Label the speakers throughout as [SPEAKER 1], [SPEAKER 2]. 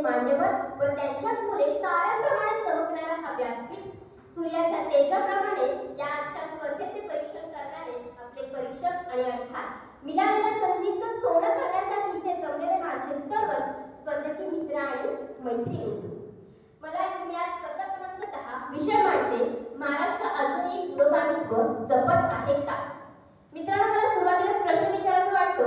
[SPEAKER 1] मान्यवर व त्यांच्याच मुले ताऱ्यांप्रमाणे चमकणारा हा व्यासपीठ, सूर्याच्या तेजाप्रमाणे या आजच्या स्पर्धेचे परीक्षण करणारे आपले परीक्षक आणि अर्थात मिळालेल्या संधीचं सोनं करण्यासाठी इथे जमलेले माझे सर्वच स्पर्धकी मित्र आणि मैत्रिणी. मला तुम्ही आज स्पर्धा क्रमांक 10 विषय मांडते, महाराष्ट्र अजूनही पुरोगामित्व जपत आहे का? मित्रांनो, मला सुरुवातीला प्रश्न विचारायचा वाटतो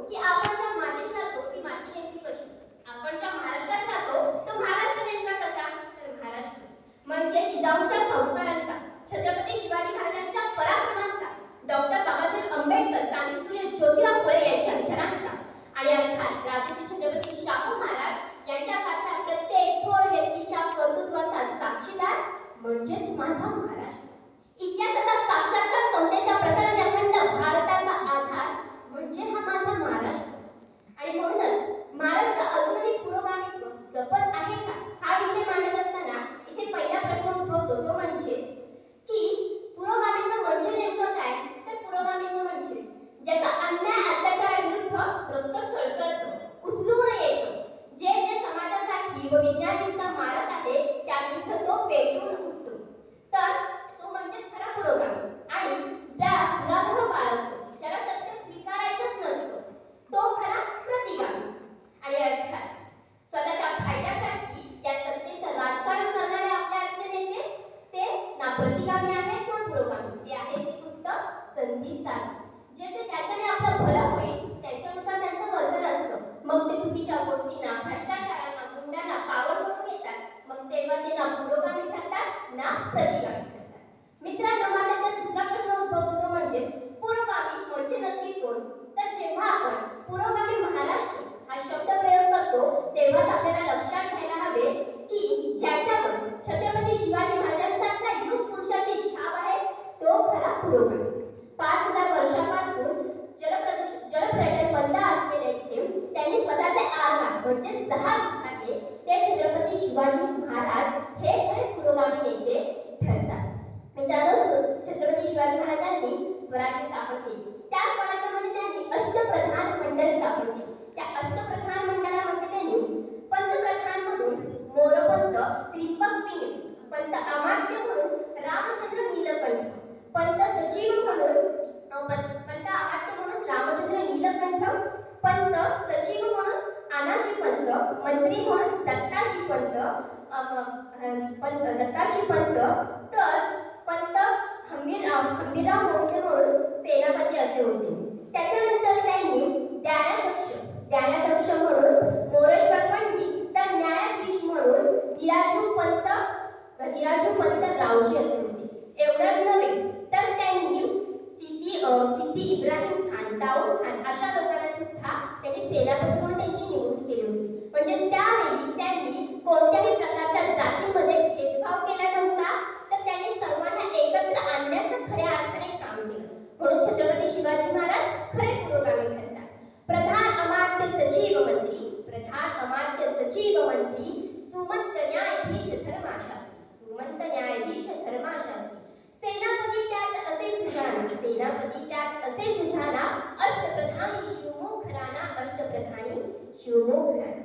[SPEAKER 1] की आपण ज्या मातीत राहतो ती माती नेमकी कशी? आपण ज्या महाराष्ट्रात राहतो तो महाराष्ट्र नेमका कसा? तर महाराष्ट्र म्हणजे जिजाऊंच्या संस्कारांचा, छत्रपती शिवाजी महाराजांच्या पराक्रमांचा, डॉक्टर बाबासाहेब आंबेडकर, क्रांतीसूर्य ज्योतिराव फुले यांच्या विचारांचा आणि अर्थात राजश्री छत्रपती शाहू महाराज यांच्यासारख्या प्रत्येक थोर व्यक्तीच्या कर्तृत्वाचा साक्षीदार म्हणजेच माझा महाराष्ट्र. इतिहासाचा साक्षात्कार सौंदर्याचा प्रसार अखंड भारताचा आधार म्हणजे हा माझा महाराष्ट्र. आणि म्हणूनच महाराष्ट्र अजूनही पुरोगामित्व जपत आहे का हा विषय मांडत असताना इथे पहिला प्रश्न उद्भवतो, तो म्हणजे की पुरोगामित्व म्हणजे नेमकं काय? तर पुरोगामित्व म्हणजे ज्याचा अन्याय अत्याचाराविरुद्ध रक्त सळसळतं, उचलून येतं, जे जे समाजासाठी व विज्ञानिष्ठा मारत आहे त्याविरुद्ध तो पेटून उठतो, तर तो म्हणजे खरा पुरोगामी. आणि ज्या दुराग्रह बाळगतो, ज्याला सत्य स्वीकारायचंच नसतं, तो खरा प्रतिगामी. आणि अर्थात स्वतःच्या फायद्यासाठी या सत्तेचं राजकारण करणारे आपले आजचे नेते ते ना प्रतिगामी आहेत ना पुरोगामी, ते आहेत ते फक्त संधीसार. जे त्याच्याने आपलं भलं होईल त्यांच्यानुसार त्यांचं वर्तन असतं. मग ते चुकीच्या गोष्टींना, भ्रष्टाचारांना, गुंडांना पावर करून घेतात. मग तेव्हा ते ना पुरोगामी ठरतात ना प्रतिगामी ठरतात. मित्रांनो, माझा दुसरा प्रश्न उद्भवतो, तो म्हणजे पुरोगामी म्हणजे नक्की कोण? तर जेव्हा आपण पुरोगामी महाराष्ट्र हा शब्द प्रयोग करतो तेव्हाच आपल्याला लक्षात घ्यायला हवे की ज्याच्यावर छत्रपती शिवाजी महाराजांसारख्या युग पुरुषाची छाप आहे तो खरा पुरोगामी. 5000 वर्षापासून जलपर्यटन बंद असलेल्या इथे त्यांनी स्वतःचे आरमार म्हणजे जहाज उभारले. ते छत्रपती शिवाजी महाराज हे खरे पुरोगामी नेते ठरतात. मित्रांनो, छत्रपती शिवाजी महाराजांनी स्वराज्य स्थापन केले. त्या स्वराज्यामध्ये त्यांनी अष्टप्रधान मंडळ स्थापन केले. त्या अष्टप्रधान मंडळामध्ये त्यांनी पंतप्रधान म्हणून मोरपंत त्रिंबक पिंगळे, पंत अमात्य म्हणून रामचंद्र नीलकंठ, पंत सचिव म्हणून पंत अमात्य म्हणून रामचंद्र नीलकंठ, पंत सचिव म्हणून आनाजी पंत, मंत्री म्हणून दत्ताजी पंत, दत्ताजी पंत, तर पंत हंबीरराव मोहिते म्हणून सेनापती असे होते. त्याच्यानंतर त्यांनी ज्ञानाध्यक्ष म्हणून मोरेश्वर पंडित, तर न्यायाधीश म्हणून निराजू पंत रावजी असे होते. एवढंच नव्हे तर त्यांनी सिद्दी इब्राहिम खान, दाऊद खान अशा लोकांना सुद्धा त्यांनी सेनापती म्हणून त्यांची निवड केली होती. म्हणजे त्यावेळी त्यांनी कोणत्याही प्रकारच्या जातीमध्ये भेदभाव केला नव्हता, तर त्यांनी सर्वांना एकत्र आणण्याचं खऱ्या अर्थाने काम केलं. म्हणून छत्रपती शिवाजी महाराज खरे पुरोगामी ठरतात. प्रधान अमात्य सचिव मंत्री सुमंत न्यायाधीश धर्माशास्त्री, सेनापती त्यात असे सुजाना, अष्टप्रधानी शिवमुख राणा.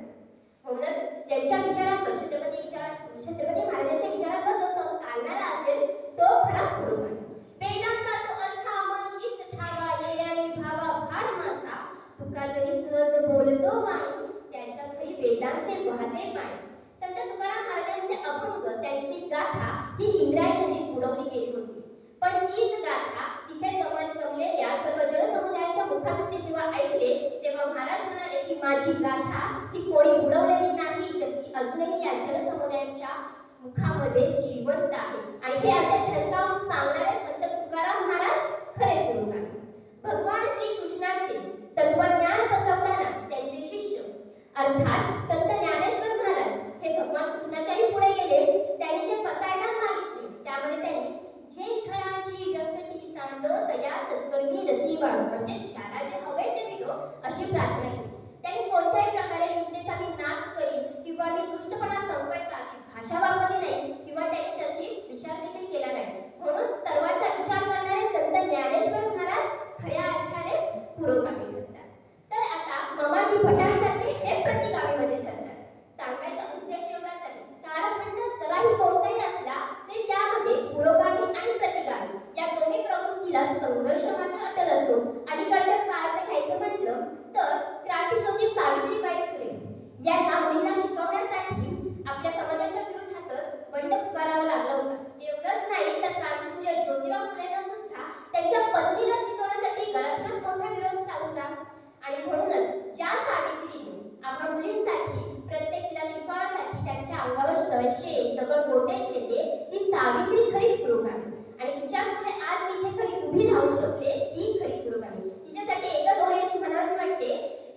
[SPEAKER 1] म्हणूनच ज्यांच्या विचारांवर छत्रपती महाराजांच्या विचारांवर जो चालणारा असेल तो खरा पुरोगामी. वेदांचा तो अर्थ आमशीच ठावा, येण्याने भावा भार माथा, तुका जरी सहज बोलतो वाणी, त्याच्या घरी वेदांचे वाहते पाणी. संत तुकाराम महाराजांचे अभंग, त्यांची गाथा ही इंद्रायणी नदीत बुडवली गेली होती. पण तीच गाथा तिथे जमलेल्या सर्व जनसमुदायाच्या मुखातून ते जेव्हा ऐकले तेव्हा महाराज म्हणाले की माझी गाथा ही कोणी बुडवलेली नाही, तर ती अजूनही या जनसमुदायाच्या मुखामध्ये जिवंत आहे. आणि हे असे ठणकावून सांगणारे संत तुकाराम महाराज खरे पुरोगामी. भगवान श्री कृष्णाचे तत्वज्ञान पचवताना त्यांचे शिष्य अर्थात संत ज्ञानेश्वर महाराज हे भगवान कृष्णाच्याही पुढे गेले. त्यांनी जे पसायदान मागितले त्यामध्ये त्यांनी जे फळाची व्यक्ती सांडो तया सत्कर्मी रती वाढो, म्हणजे ज्याला जे हवे ते मिळो अशी प्रार्थना केली. त्यांनी कोणत्याही प्रकारे निंदेचा मी नाश करीन किंवा मी दुष्टपणा संपवायचा अशी भाषा वापरली नाही किंवा त्यांनी तशी विचार देखील केला नाही. म्हणून सर्वांचा विचार करणारे संत ज्ञानेश्वर महाराज खऱ्या अर्थाने पुरोगामी ठरतात. तर आता डोळे झेलले ती सावित्री खरी पुरोगामी, आणि तिच्यामुळे आज मी इथे खरी उभी राहू शकले ती खरी पुरोगामी. तिच्यासाठी एकच ओळी अशी म्हणावीशी वाटते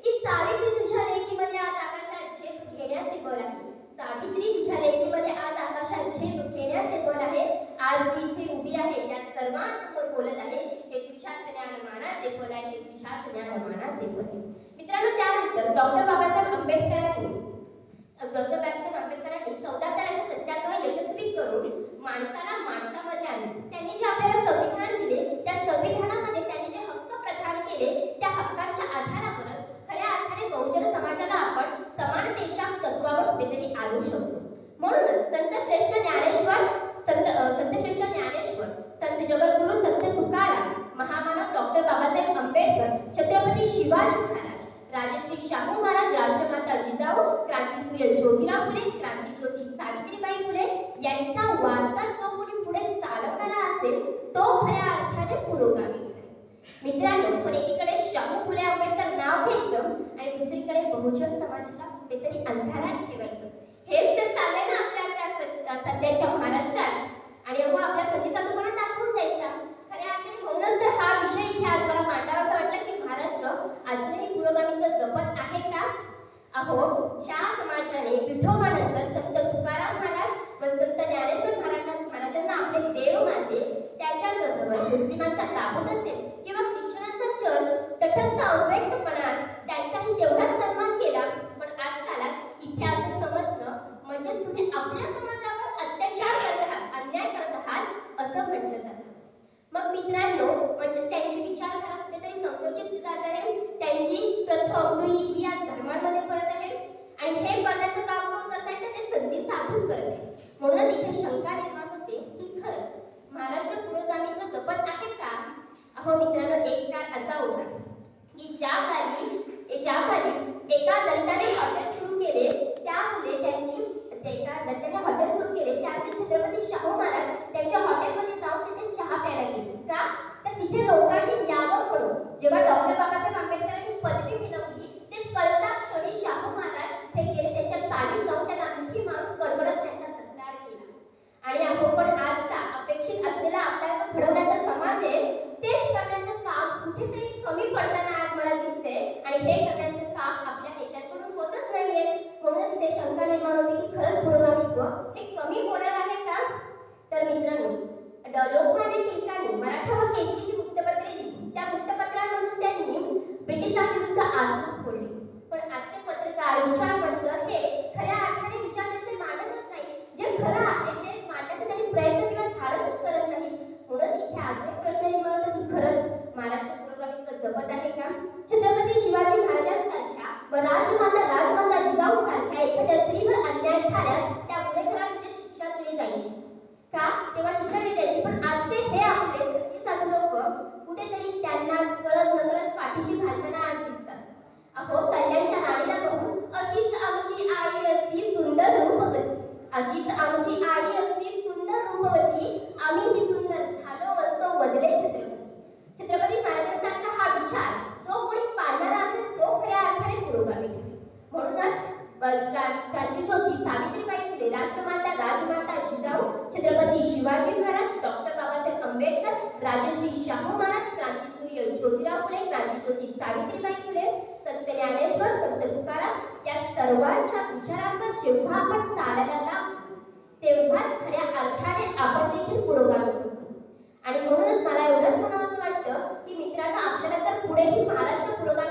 [SPEAKER 1] की सावित्री तुझ्या लेकीमध्ये आज आकाशात झेप घेण्याचे बळ आहे. सावित्री तुझ्या लेकीमध्ये आज आकाशात झेप घेण्याचे बळ आहे. आज मी इथे उभी आहे, या सर्वांसमोर बोलत आहे. हे तुझ्याच ज्ञानमानाचे फल आहे, हे तुझ्याच ज्ञानमानाचे फल आहे. मित्रांनो, त्यानंतर डॉक्टर बाबासाहेब आंबेडकरांनी 14 तलाचा सत्याग्रह यशस्वी करून माणसाला माणसामध्ये आणले. त्यांनी जे आपल्याला संविधान दिले त्या संविधानामध्ये त्यांनी जे हक्क प्रदान केले त्या हक्कांच्या आधारावरच खऱ्या अर्थाने बहुजन समाजाला आपण समानतेच्या तत्वावर कुठेतरी आणू शकतो. म्हणूनच संतश्रेष्ठ ज्ञानेश्वर, संत जगद्गुरु संत तुकाराम, महामानव डॉक्टर बाबासाहेब आंबेडकर, छत्रपती शिवाजी महाराज, राजश्री शाहू महाराज, राष्ट्रमाता जिजाऊ, क्रांतीसूर्य ज्योतिराव फुले, क्रांतीज्योती सावित्रीबाई फुले यांचा वारसा जो कोणी पुढे चालवणारा असेल तो खऱ्या अर्थाने पुरोगामी ठरेल. मित्रांनो, पण एकीकडे शाहू फुले आंबेडकर नाव घ्यायचं आणि दुसरीकडे बहुजन समाजाला कुठेतरी अंधारात ठेवायचं. हेच तर चाललंय ना आपल्या सध्याच्या महाराष्ट्रात. आणि आपल्या संधीचा तुम्हाला दाखवून द्यायचा खऱ्या अर्थाने. म्हणूनच तर हा विषय इथे आज मला मांडावा असं वाटलं की महाराष्ट्र अजूनही पुरोगामीत्व जपत आहे का? ज्या समाजाने विठोबानंतर संत तुकाराम महाराज व संत ज्ञानेश्वर महाराजांना आपले देव मानले, त्याच्याबरोबर मुस्लिमांचा ताबूत असेल किंवा ख्रिश्चनांचा चर्च तटस्थ अव्यक्तपणात त्यांचाही तेवढाच सन्मान केला. पण आजकालात इथे असं समजणं म्हणजे तुम्ही आपल्या समाजावर अत्याचार करत आहात, अन्याय करत आहात असं म्हटलं जातं. मग मित्रांनो, म्हणजे त्यांची विचारधारा कुठेतरी संकुचित जात आहे. त्यांची प्रथम दुई ही या धर्मांमध्ये परत आहे आणि हे करण्याचं काम कोण करत आहे तर ते संधी साधूच करत आहे. म्हणूनच इथे शंका निर्माण होते की खरंच महाराष्ट्र पुरोगामीत्व जपत आहे का? मित्रांनो, एक काळ असा होता की ज्या काली एका दलिताने हॉटेल सुरू केले, त्यामुळे छत्रपती शाहू महाराज त्यांच्या हॉटेलमध्ये जाऊन तिथे चहा प्यायला गेले. का? तर तिथे लोकांनी यावं म्हणून. जेव्हा डॉक्टर बाबासाहेब आंबेडकरांनी पदवी मिळवली ते कळता क्षणी शाहू महाराज तिथे गेले, त्यांच्या चालीत जाऊन त्यांना अंगठी मारून कडकडत त्यांचा सत्कार केला. आणि पण आजचा अपेक्षित असलेला आपल्याला घडवण्याचा समाज आहे तेच करण्याचं काम कुठेतरी कमी पडताना आज मला दिसते. आणि हे करण्याचं काम आपल्या नेत्यांकडून होतच नाहीये. म्हणूनच इथे शंका निर्माण होते की खरंच पुरोगामीत्व हे कमी होणार आहे का? तर मित्रांनो, लोकमान्य टिळकांनी मराठा व केसरी ही वृत्तपत्रे लिहिली. त्या वृत्तपत्रांमधून त्यांनी ब्रिटिशांविरुद्ध आसूड फोडले. पण आजचे पत्रकार, विचारवंत हे खऱ्या अर्थाने विचार त्यांचे मांडतच नाही. जे खरं आहे ते मांडण्याचा त्यांनी प्रयत्न किंवा धाडसच करत नाही. म्हणून इथे आज एक प्रश्न निर्माण होतो की खरंच महाराष्ट्र पुरोगामीत्व जपत आहे का? छत्रपती शिवाजी महाराजांसारख्या व राजमाता जिजाऊ सारख्या एखाद्या स्त्रीवर अन्याय झाल्यास त्या गुन्हेगारांना शिक्षा दिली जायची का? तेव्हा शिक्षा दिली जायची. पण आजचे हे आपले साधू लोक कुठेतरी त्यांना कळत नकळत पाठीशी घालताना आज दिसतात. कल्याणच्या राणीला बघून अशीच आमची आई असती सुंदर रूपवती, अशीच आमची आई असती सुंदर रूपवती, आम्ही सुंदर झालो असतो बदले छत्रपती महाराजांसारखा हा विचार जो कोणी पाळणारा असेल तो खऱ्या अर्थाने पुरोगामी ठरेल. म्हणूनच क्रांतीज्योती सावित्रीबाई फुले, राष्ट्रमाता राजमाता जिजाऊ, छत्रपती शिवाजी महाराज, डॉक्टर बाबासाहेब आंबेडकर, राजश्री शाहू महाराज, क्रांतीसूर्य ज्योतिराव फुले, क्रांतीज्योती सावित्रीबाई फुले, संत ज्ञानेश्वर, संत तुकाराम या सर्वांच्या विचारांवर जेव्हा आपण चालायला लागतो तेव्हाच खऱ्या अर्थाने आपण देखील पुरोगामी होतो. आणि म्हणूनच मला एवढंच म्हणावं असं वाटतं की मित्रांनो, आपल्याला जर पुढेही महाराष्ट्र पुरोगामी